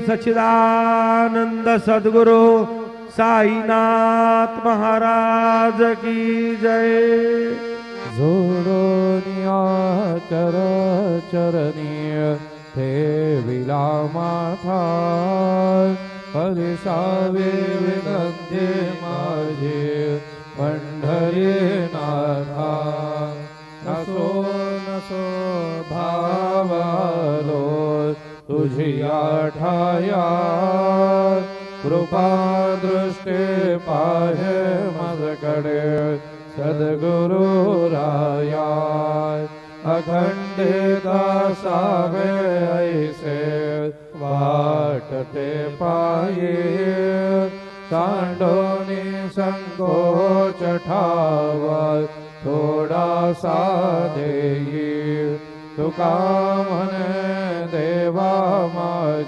सच्चिदानंद सद्गुरु साईनाथ महाराज की जय। जोडोनिया कर चरणीय ठेविला माथा परिसावे विनंती माझी पंढरीनाथा। नसो नसो भावालो तुझी ठाया कृपा दृष्टी पाहे माझकडे सद्गुरु राया। अखंडित सावे ऐसे वाटते पाये सांडोनी संकोच ठावा थोडासा देई तुका म्हणे देवा माझी